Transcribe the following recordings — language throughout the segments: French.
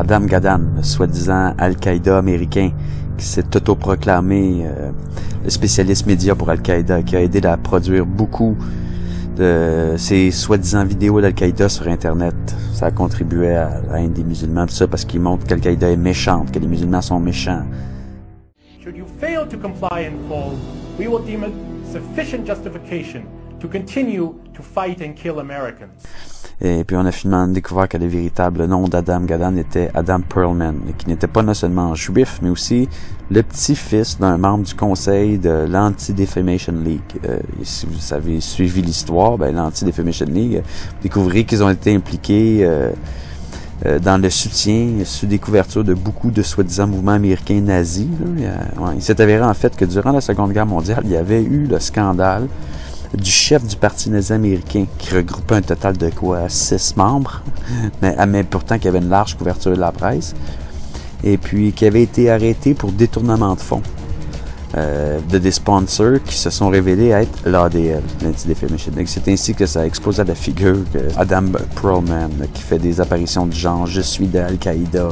Adam Gaddan, le soi-disant Al-Qaïda américain, qui s'est autoproclamé le spécialiste média pour Al-Qaïda, qui a aidé à produire beaucoup de ces soi-disant vidéos d'Al-Qaïda sur Internet. Ça a contribué à la haine des musulmans, tout ça, parce qu'il montre qu'Al-Qaïda est méchante, que les musulmans sont méchants. Should you fail to comply in full, we will deem it sufficient justification to continue to fight and kill Americans. Et puis on a finalement découvert que le véritable nom d'Adam Gaddan était Adam Perlman, qui n'était pas non seulement juif, mais aussi le petit-fils d'un membre du conseil de l'Anti-Defamation League. Si vous avez suivi l'histoire, l'Anti-Defamation League, vous découvrez qu'ils ont été impliqués dans le soutien, sous des couvertures de beaucoup de soi-disant mouvements américains nazis. Il s'est avéré en fait que durant la Seconde Guerre mondiale, il y avait eu le scandale du chef du parti nazi américain, qui regroupait un total de 6 membres, mais pourtant qui avait une large couverture de la presse, et puis qui avait été arrêté pour détournement de fonds de des sponsors qui se sont révélés être l'ADL, l'Anti-Defamation League. C'est ainsi que ça a explosé à la figure que Adam Perlman, qui fait des apparitions du genre « Je suis de Al-Qaïda ».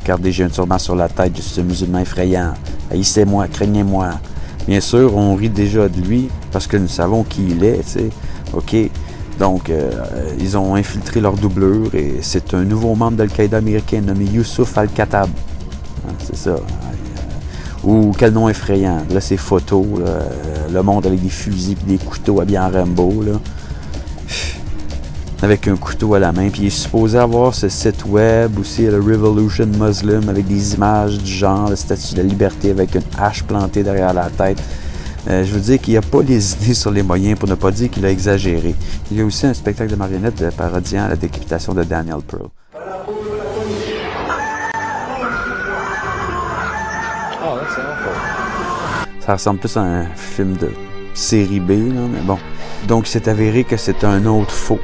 Regardez, j'ai un turban sur la tête, je suis un musulman effrayant. Haïssez-moi, craignez-moi. Bien sûr, on rit déjà de lui parce que nous savons qui il est, tu sais. OK. Donc, ils ont infiltré leur doublure et c'est un nouveau membre d'Al-Qaïda américain nommé Youssouf Al-Khattab. C'est ça. Ou quel nom effrayant. Là, c'est photos, là, le monde avec des fusils et des couteaux habillés en Rambo, là. Avec un couteau à la main. Puis il est supposé avoir ce site web aussi, le Revolution Muslim, avec des images du genre, la statue de la liberté avec une hache plantée derrière la tête. Je veux dire qu'il n'y a pas les idées sur les moyens, pour ne pas dire qu'il a exagéré. Il y a aussi un spectacle de marionnettes parodiant la décapitation de Daniel Pearl. Ça ressemble plus à un film de série B, là, mais bon. Donc, il s'est avéré que c'est un autre faux.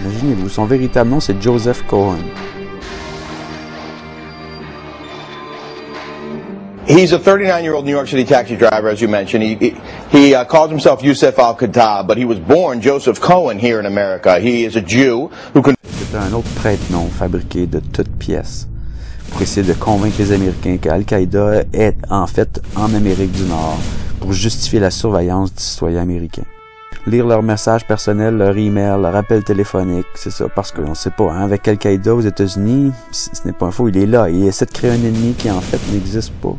Imaginez-vous, son véritable nom, c'est Joseph Cohen. He's a 39-year-old New York City taxi driver, as you mentioned. He calls himself Youssouf Al-Khattab, but he was born Joseph Cohen here in America. He is a Jew who can... C'est un autre prête-nom fabriqué de toutes pièces pour essayer de convaincre les Américains qu'Al-Qaïda est en fait en Amérique du Nord pour justifier la surveillance des citoyens américains. Lire leurs messages personnels, leur email, leur appel téléphonique, c'est ça, parce qu'on sait pas, hein, avec Al-Qaïda aux États-Unis, ce n'est pas un faux, il est là, il essaie de créer un ennemi qui en fait n'existe pas.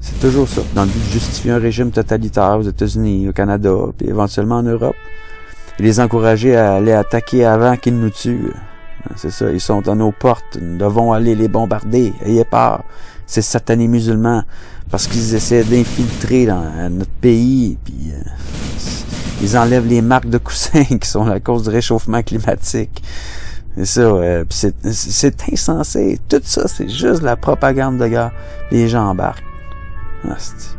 C'est toujours ça, dans le but de justifier un régime totalitaire aux États-Unis, au Canada, puis éventuellement en Europe, et les encourager à aller attaquer avant qu'ils nous tuent. C'est ça, ils sont à nos portes, nous devons aller les bombarder, ayez peur. Ces satanés musulmans, parce qu'ils essaient d'infiltrer dans notre pays, puis ils enlèvent les marques de coussins qui sont à cause du réchauffement climatique. C'est ça, puis c'est insensé. Tout ça, c'est juste la propagande de guerre. Les gens embarquent. Hostie.